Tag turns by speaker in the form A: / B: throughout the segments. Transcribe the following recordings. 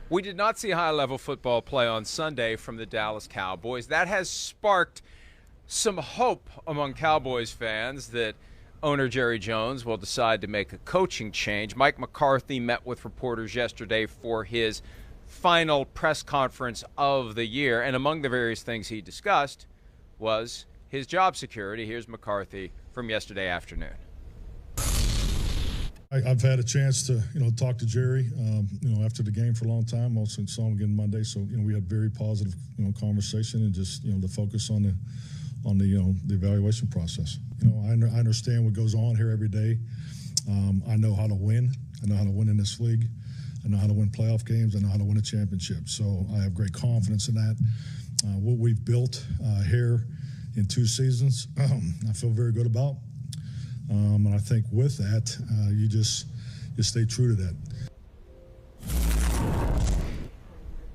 A: We did not see high-level football play on Sunday from the Dallas Cowboys. That has sparked some hope among Cowboys fans that owner Jerry Jones will decide to make a coaching change. Mike McCarthy met with reporters yesterday for his final press conference of the year, and among the various things he discussed was his job security. Here's McCarthy from yesterday afternoon.
B: I've had a chance to, talk to Jerry, after the game for a long time. Also saw him again Monday, so we had very positive, conversation and just the focus on the evaluation process. I understand what goes on here every day. I know how to win. I know how to win in this league. I know how to win playoff games. I know how to win a championship. So I have great confidence in that. What we've built here in 2 seasons, I feel very good about. And I think with that, you stay true to that.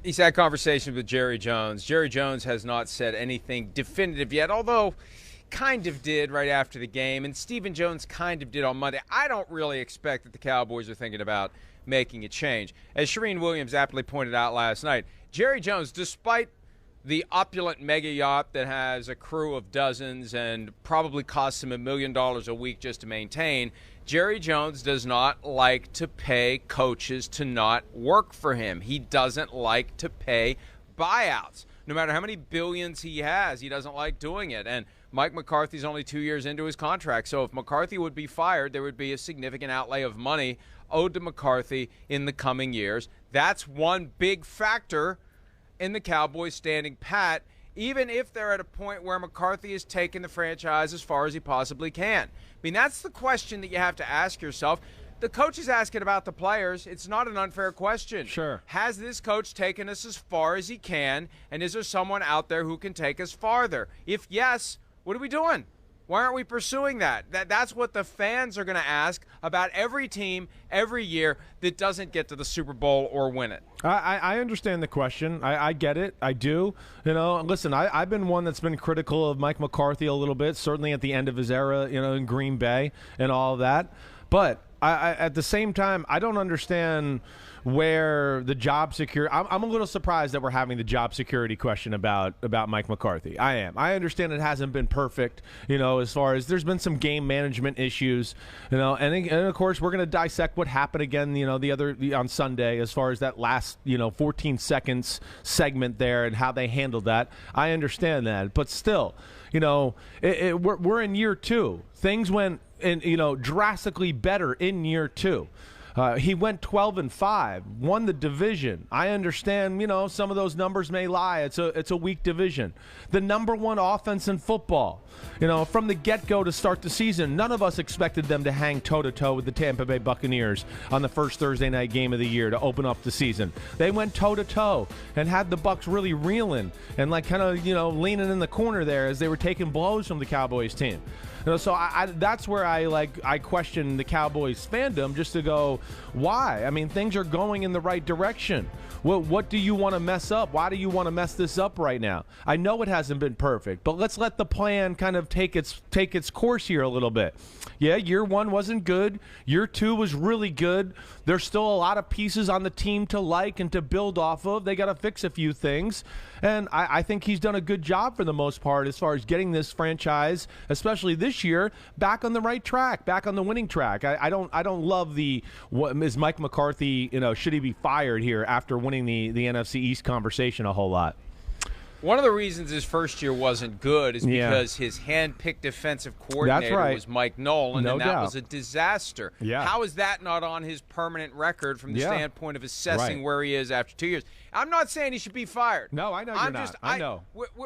A: He's had conversations with Jerry Jones. Jerry Jones has not said anything definitive yet, although kind of did right after the game, and Stephen Jones kind of did on Monday. I don't really expect that the Cowboys are thinking about making a change. As Shireen Williams aptly pointed out last night, Jerry Jones, despite the opulent mega yacht that has a crew of dozens and probably costs him $1 million a week just to maintain, Jerry Jones does not like to pay coaches to not work for him. He doesn't like to pay buyouts. No matter how many billions he has, he doesn't like doing it. And Mike McCarthy's only 2 years into his contract. So if McCarthy would be fired, there would be a significant outlay of money owed to McCarthy in the coming years. That's one big factor in the Cowboys standing pat, even if they're at a point where McCarthy has taken the franchise as far as he possibly can. I mean, that's the question that you have to ask yourself. The coach is asking about the players. It's not an unfair question.
C: Sure. Has
A: this coach taken us as far as he can, and is there someone out there who can take us farther? If yes, what are we doing? Why aren't we pursuing that? That's what the fans are going to ask about every team every year that doesn't get to the Super Bowl or win it.
C: I understand the question. I get it. I do. Listen, I've been one that's been critical of Mike McCarthy a little bit, certainly at the end of his era, in Green Bay and all of that. But I at the same time, I don't understand where the job security. I'm a little surprised that we're having the job security question about Mike McCarthy. I am. I understand it hasn't been perfect, as far as there's been some game management issues, and of course we're going to dissect what happened again, on Sunday as far as that last 14 seconds segment there and how they handled that. I understand that, but still, we're in year 2. Things went drastically better in year 2. He went 12-5, won the division. I understand, some of those numbers may lie. It's a weak division. The number 1 offense in football. From the get-go to start the season, none of us expected them to hang toe-to-toe with the Tampa Bay Buccaneers on the first Thursday night game of the year to open up the season. They went toe-to-toe and had the Bucs really reeling and leaning in the corner there as they were taking blows from the Cowboys team. So that's where I question the Cowboys fandom, just to go, why? I mean, things are going in the right direction. What do you want to mess up? Why do you want to mess this up right now? I know it hasn't been perfect, but let's let the plan kind of take its course here a little bit. Yeah, year 1 wasn't good. Year 2 was really good. There's still a lot of pieces on the team to like and to build off of. They got to fix a few things. And I think he's done a good job for the most part as far as getting this franchise, especially this year, back on the right track, back on the winning track. I don't love what is Mike McCarthy, should he be fired here after winning the NFC East conversation a whole lot.
A: One of the reasons his first year wasn't good is because his hand-picked defensive coordinator was Mike Nolan, and that was a disaster.
C: Yeah.
A: How is that not on his permanent record from the standpoint of assessing where he is after 2 years? I'm not saying he should be fired.
C: No, I know you're not. I know.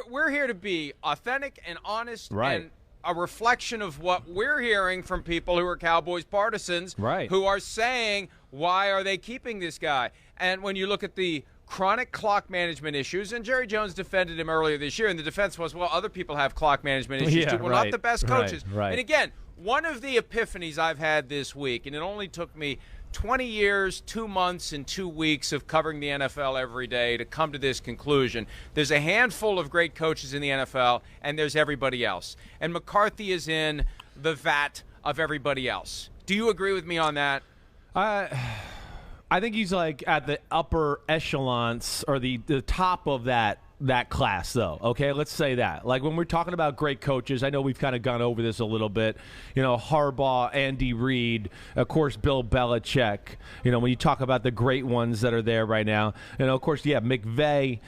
A: We're here to be authentic and honest and a reflection of what we're hearing from people who are Cowboys partisans who are saying, why are they keeping this guy? And when you look at the chronic clock management issues, and Jerry Jones defended him earlier this year, and the defense was, well, other people have clock management issues too. Well, not the best coaches. And again, one of the epiphanies I've had this week, and it only took me 20 years, 2 months, and 2 weeks of covering the NFL every day to come to this conclusion. There's a handful of great coaches in the NFL, and there's everybody else. And McCarthy is in the vat of everybody else. Do you agree with me on that?
C: I think he's like at the upper echelons or the top of that class, though. Okay, let's say that. Like when we're talking about great coaches, I know we've kind of gone over this a little bit. Harbaugh, Andy Reid, of course, Bill Belichick. When you talk about the great ones that are there right now, of course, McVay.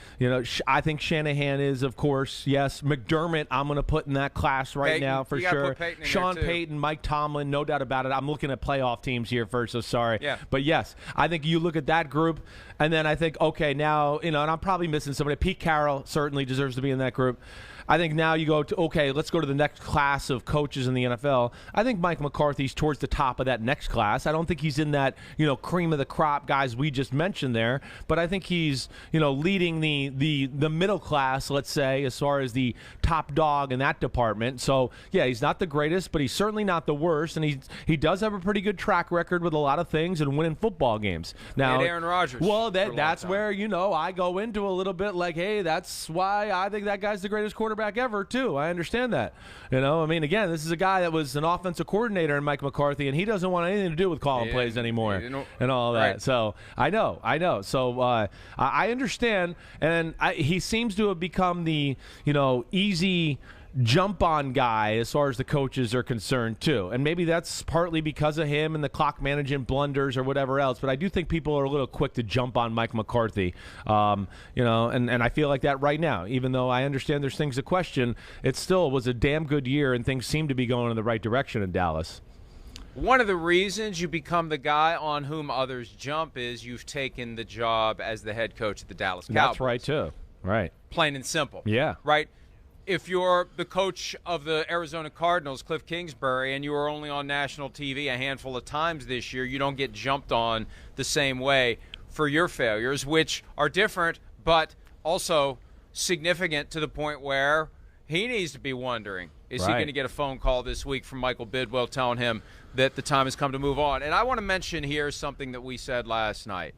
C: I think Shanahan is, of course, yes. McDermott, I'm going to put in that class right now for sure. Sean Payton, Mike Tomlin, no doubt about it. I'm looking at playoff teams here first, so sorry.
A: Yeah.
C: But yes, I think you look at that group, and then I think, okay, now, and I'm probably missing somebody. Pete Carroll certainly deserves to be in that group. I think now you go to, okay, let's go to the next class of coaches in the NFL. I think Mike McCarthy's towards the top of that next class. I don't think he's in that, cream of the crop guys we just mentioned there, but I think he's, leading the middle class, let's say, as far as the top dog in that department. So, yeah, he's not the greatest, but he's certainly not the worst, and he does have a pretty good track record with a lot of things and winning football games. Now,
A: and Aaron Rodgers.
C: Well, that's where, I go into a little bit like, hey, that's why I think that guy's the greatest quarterback ever, too. I understand that. Again, this is a guy that was an offensive coordinator in Mike McCarthy, and he doesn't want anything to do with calling plays anymore and all that.
A: Right.
C: So I know. So I understand, and he seems to have become the easy jump on guy as far as the coaches are concerned too, and maybe that's partly because of him and the clock management blunders or whatever else, but I do think people are a little quick to jump on Mike McCarthy, and I feel like that right now, even though I understand there's things to question. It still was a damn good year, and things seem to be going in the right direction in Dallas.
A: One of the reasons you become the guy on whom others jump is you've taken the job as the head coach of the Dallas Cowboys.
C: That's right too. Right.
A: Plain and simple.
C: Yeah.
A: Right. If you're the coach of the Arizona Cardinals, Cliff Kingsbury, and you were only on national TV a handful of times this year, you don't get jumped on the same way for your failures, which are different but also significant to the point where he needs to be wondering, is he going to get a phone call this week from Michael Bidwell telling him that the time has come to move on? And I want to mention here something that we said last night.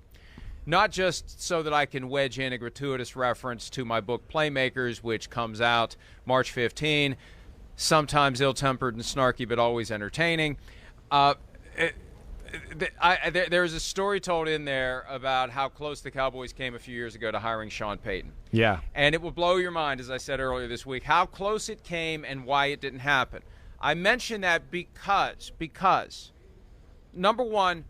A: Not just so that I can wedge in a gratuitous reference to my book Playmakers, which comes out March 15, sometimes ill-tempered and snarky, but always entertaining. There's a story told in there about how close the Cowboys came a few years ago to hiring Sean Payton.
C: Yeah.
A: And it will blow your mind, as I said earlier this week, how close it came and why it didn't happen. I mention that because, number one,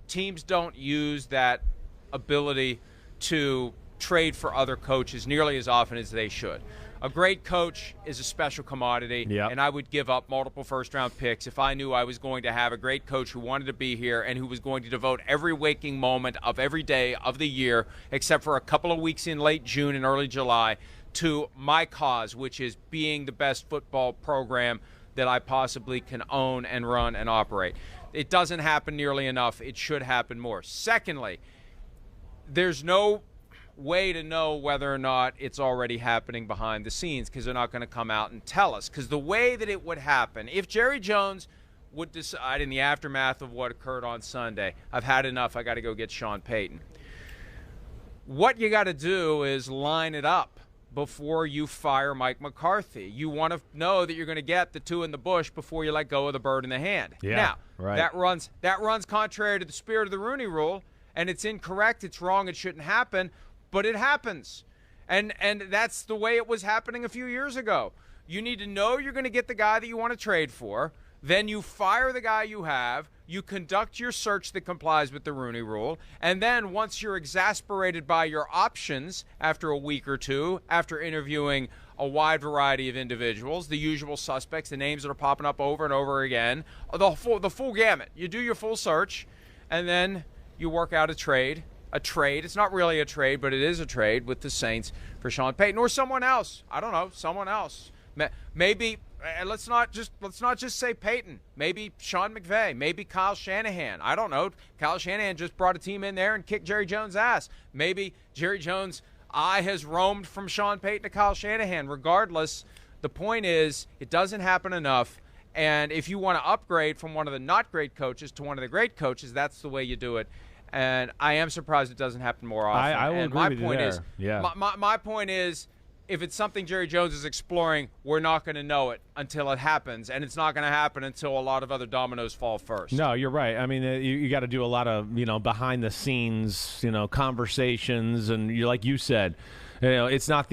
A: teams don't use that ability to trade for other coaches nearly as often as they should. A great coach is a special commodity, and I would give up multiple first-round picks if I knew I was going to have a great coach who wanted to be here and who was going to devote every waking moment of every day of the year, except for a couple of weeks in late June and early July, to my cause, which is being the best football program that I possibly can own and run and operate. It doesn't happen nearly enough. It should happen more. Secondly, there's no way to know whether or not it's already happening behind the scenes because they're not going to come out and tell us. Because the way that it would happen, if Jerry Jones would decide in the aftermath of what occurred on Sunday, I've had enough, I got to go get Sean Payton. What you got to do is line it up before you fire Mike McCarthy. You want to know that you're going to get the two in the bush before you let go of the bird in the hand.
C: Yeah,
A: now, that runs contrary to the spirit of the Rooney Rule. And it's incorrect, it's wrong, it shouldn't happen, but it happens. And that's the way it was happening a few years ago. You need to know you're going to get the guy that you want to trade for. Then you fire the guy you have. You conduct your search that complies with the Rooney Rule. And then once you're exasperated by your options after a week or two, after interviewing a wide variety of individuals, the usual suspects, the names that are popping up over and over again, the full gamut. You do your full search, and then you work out a trade. It's not really a trade, but it is a trade with the Saints for Sean Payton or someone else. I don't know, someone else. Maybe let's not just say Payton. Maybe Sean McVay. Maybe Kyle Shanahan. I don't know. Kyle Shanahan just brought a team in there and kicked Jerry Jones' ass. Maybe Jerry Jones' eye has roamed from Sean Payton to Kyle Shanahan. Regardless, the point is it doesn't happen enough. And if you want to upgrade from one of the not great coaches to one of the great coaches, that's the way you do it. And I am surprised it doesn't happen more often.
C: I will agree with you there.
A: My point is, if it's something Jerry Jones is exploring, we're not going to know it until it happens, and it's not going to happen until a lot of other dominoes fall first.
C: No, you're right. I mean, you got to do a lot of, behind the scenes, conversations, and like you said, it's not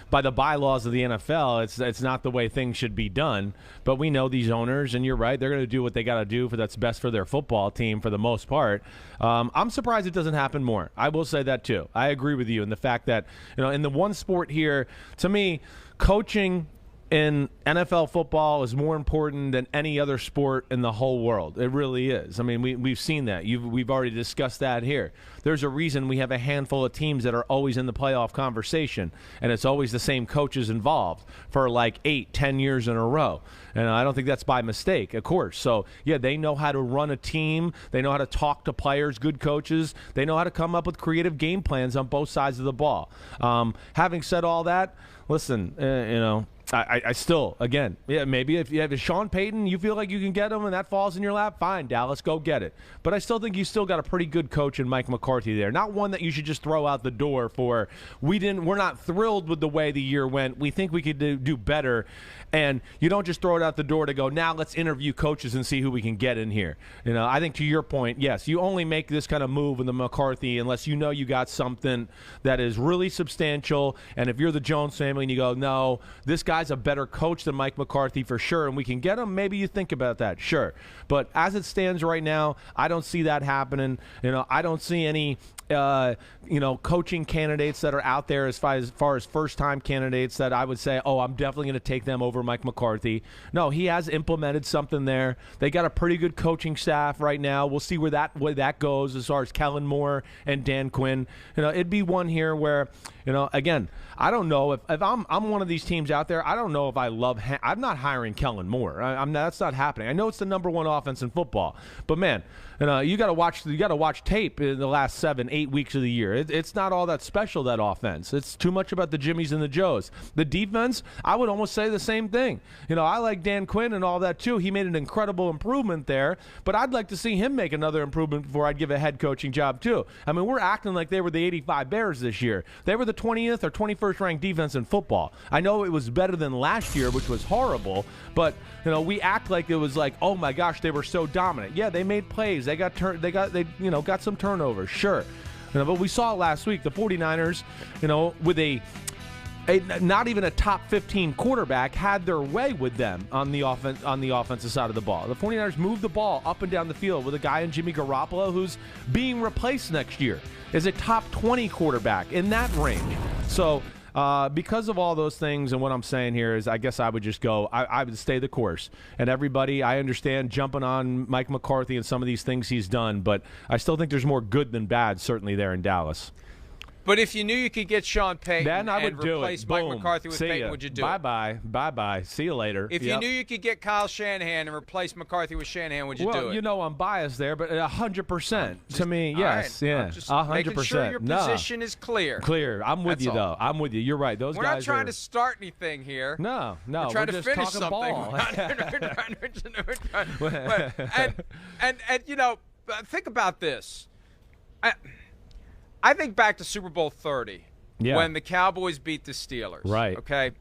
C: by the bylaws of the NFL, it's not the way things should be done. But we know these owners, and you're right, they're going to do what they got to do that's best for their football team for the most part. I'm surprised it doesn't happen more. I will say that too. I agree with you in the fact that, in the one sport here, to me, coaching in NFL football is more important than any other sport in the whole world. It really is. I mean, we've seen that. We've already discussed that here. There's a reason we have a handful of teams that are always in the playoff conversation, and it's always the same coaches involved for like 8-10 years in a row. And I don't think that's by mistake, of course. So, yeah, they know how to run a team. They know how to talk to players, good coaches. They know how to come up with creative game plans on both sides of the ball. Having said all that, listen, I still, again, maybe if you have a Sean Payton, you feel like you can get him and that falls in your lap, fine, Dallas, go get it. But I still think you still got a pretty good coach in Mike McCarthy there. Not one that you should just throw out the door for, we're not thrilled with the way the year went. We think we could do better. And you don't just throw it out the door to go, now let's interview coaches and see who we can get in here. I think to your point, yes, you only make this kind of move in the McCarthy unless you know you got something that is really substantial. And if you're the Jones family and you go, no, this guy's a better coach than Mike McCarthy for sure, and we can get him, maybe you think about that, sure. But as it stands right now, I don't see that happening. I don't see any coaching candidates that are out there as far as first-time candidates that I would say, oh, I'm definitely going to take them over Mike McCarthy. No, he has implemented something there. They got a pretty good coaching staff right now. We'll see where that goes as far as Kellen Moore and Dan Quinn. It'd be one here where, again, I don't know if I'm one of these teams out there. I don't know if I love. I'm not hiring Kellen Moore. That's not happening. I know it's the number one offense in football, but man, you got to watch tape in the last 7-8 weeks of the year. It's not all that special, that offense. It's too much about the Jimmies and the Joes. The defense, I would almost say the same thing. I like Dan Quinn and all that too. He made an incredible improvement there, but I'd like to see him make another improvement before I'd give a head coaching job too. I mean, we're acting like they were the 85 Bears this year. They were the 20th or 21st ranked defense in football. I know it was better than last year, which was horrible, but we act like it was like, oh my gosh, they were so dominant. Yeah, they made plays. They got some turnovers, sure. But we saw last week the 49ers, with a not even a top 15 quarterback, had their way with them on the offensive side of the ball. The 49ers moved the ball up and down the field with a guy in Jimmy Garoppolo who's being replaced next year as a top 20 quarterback in that range. So because of all those things, and what I'm saying here is I guess I would just go, I would stay the course. And everybody, I understand jumping on Mike McCarthy and some of these things he's done, but I still think there's more good than bad certainly there in Dallas.
A: But if you knew you could get Sean Payton
C: then I would
A: and
C: do
A: replace
C: it.
A: Mike
C: Boom.
A: McCarthy with
C: See
A: Payton,
C: ya.
A: would you do
C: Bye-bye.
A: it?
C: Bye-bye. See you later.
A: If you knew you could get Kyle Shanahan and replace McCarthy with Shanahan, would you do it?
C: Well, I'm biased there, but 100% to me, yes.
A: Right.
C: Yeah, 100%.
A: Making sure your position is clear.
C: Clear. I'm with you, though. I'm with you. You're right. Those
A: We're
C: guys
A: not trying to start anything here.
C: No.
A: We're trying to
C: just
A: finish
C: talking
A: something.
C: ball.
A: And think about this. I think back to Super Bowl 30.
C: Yeah.
A: When the Cowboys beat the Steelers.
C: Right.
A: Okay?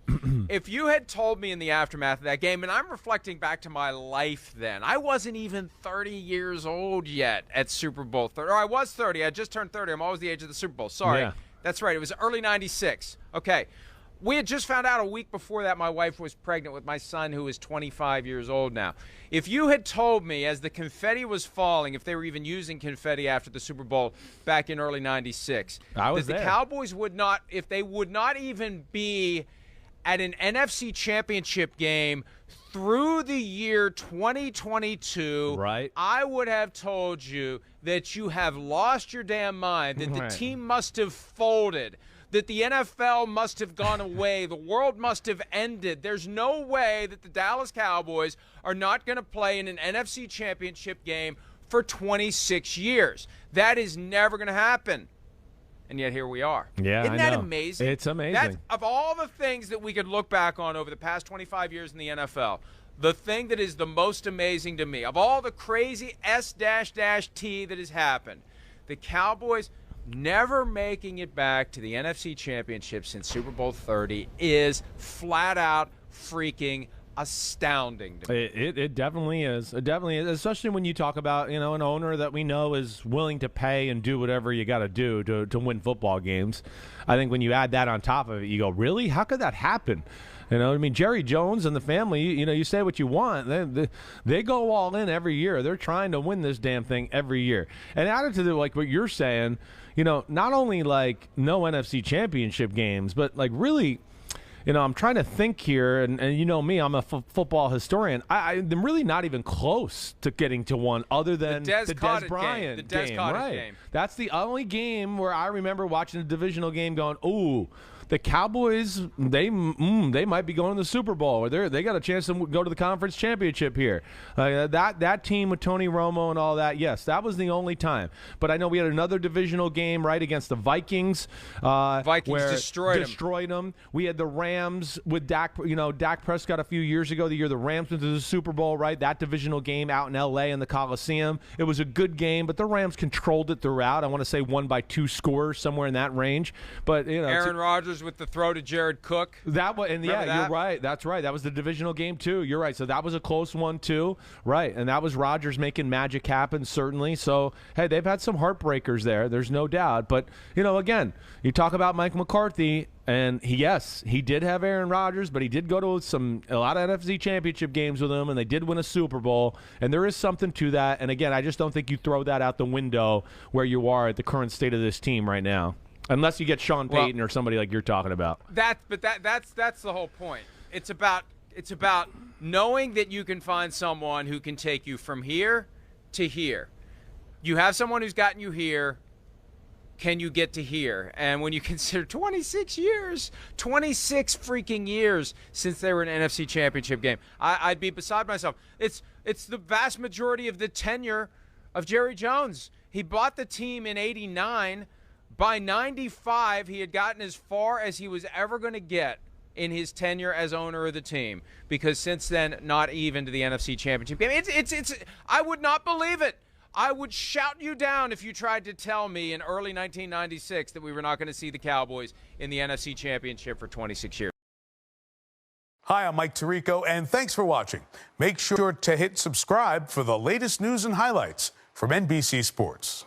A: If you had told me in the aftermath of that game, and I'm reflecting back to my life then, I wasn't even 30 years old yet at Super Bowl 30. Or I was 30. I just turned 30. I'm always the age of the Super Bowl. Sorry.
C: Yeah.
A: That's right. It was early 96. Okay. We had just found out a week before that my wife was pregnant with my son, who is 25 years old now. If you had told me as the confetti was falling, if they were even using confetti after the Super Bowl back in early 96, that the Cowboys would not, if they would not even be at an NFC championship game through the year 2022,
C: right,
A: I would have told you that you have lost your damn mind, that the team must have folded, that the NFL must have gone away, the world must have ended. There's no way that the Dallas Cowboys are not going to play in an NFC championship game for 26 years. That is never going to happen. And yet here we are.
C: Yeah,
A: Isn't that amazing?
C: It's amazing.
A: Of all the things that we could look back on over the past 25 years in the NFL, the thing that is the most amazing to me, of all the crazy S-T that has happened, the Cowboys never making it back to the NFC Championship since Super Bowl 30 is flat out freaking astounding to me.
C: It definitely is. It definitely is, especially when you talk about, an owner that we know is willing to pay and do whatever you got to do to win football games. I think when you add that on top of it, you go, really? How could that happen? Jerry Jones and the family, you say what you want. They go all in every year. They're trying to win this damn thing every year. And added to like what you're saying, not only like no NFC Championship games, but like really, I'm trying to think here, and me, I'm a football historian. I'm really not even close to getting to one other than the Dez Bryant game. Right. That's the only game where I remember watching a divisional game going, ooh, the Cowboys, they might be going to the Super Bowl, or they got a chance to go to the conference championship here. That team with Tony Romo and all that, yes, that was the only time. But I know we had another divisional game right against the Vikings.
A: Vikings
C: destroyed them. We had the Rams with Dak. Dak Prescott a few years ago. The year the Rams went to the Super Bowl, right? That divisional game out in L.A. in the Coliseum. It was a good game, but the Rams controlled it throughout. I want to say won by 2 scores, somewhere in that range. But
A: Aaron Rodgers with the throw to Jared Cook.
C: You're right. That's right. That was the divisional game too. You're right. So that was a close one too. Right. And that was Rodgers making magic happen, certainly. So, hey, they've had some heartbreakers there. There's no doubt. But, again, you talk about Mike McCarthy, and he did have Aaron Rodgers, but he did go to a lot of NFC Championship games with him, and they did win a Super Bowl. And there is something to that. And again, I just don't think you throw that out the window where you are at the current state of this team right now. Unless you get Sean Payton or somebody like you're talking about.
A: That's the whole point. It's about knowing that you can find someone who can take you from here to here. You have someone who's gotten you here. Can you get to here? And when you consider 26 freaking years since they were in an NFC Championship game, I'd be beside myself. It's the vast majority of the tenure of Jerry Jones. He bought the team in '89. By 95, he had gotten as far as he was ever going to get in his tenure as owner of the team, because since then, not even to the NFC Championship game. I would not believe it. I would shout you down if you tried to tell me in early 1996 that we were not going to see the Cowboys in the NFC Championship for 26 years.
D: Hi, I'm Mike Tirico, and thanks for watching. Make sure to hit subscribe for the latest news and highlights from NBC Sports.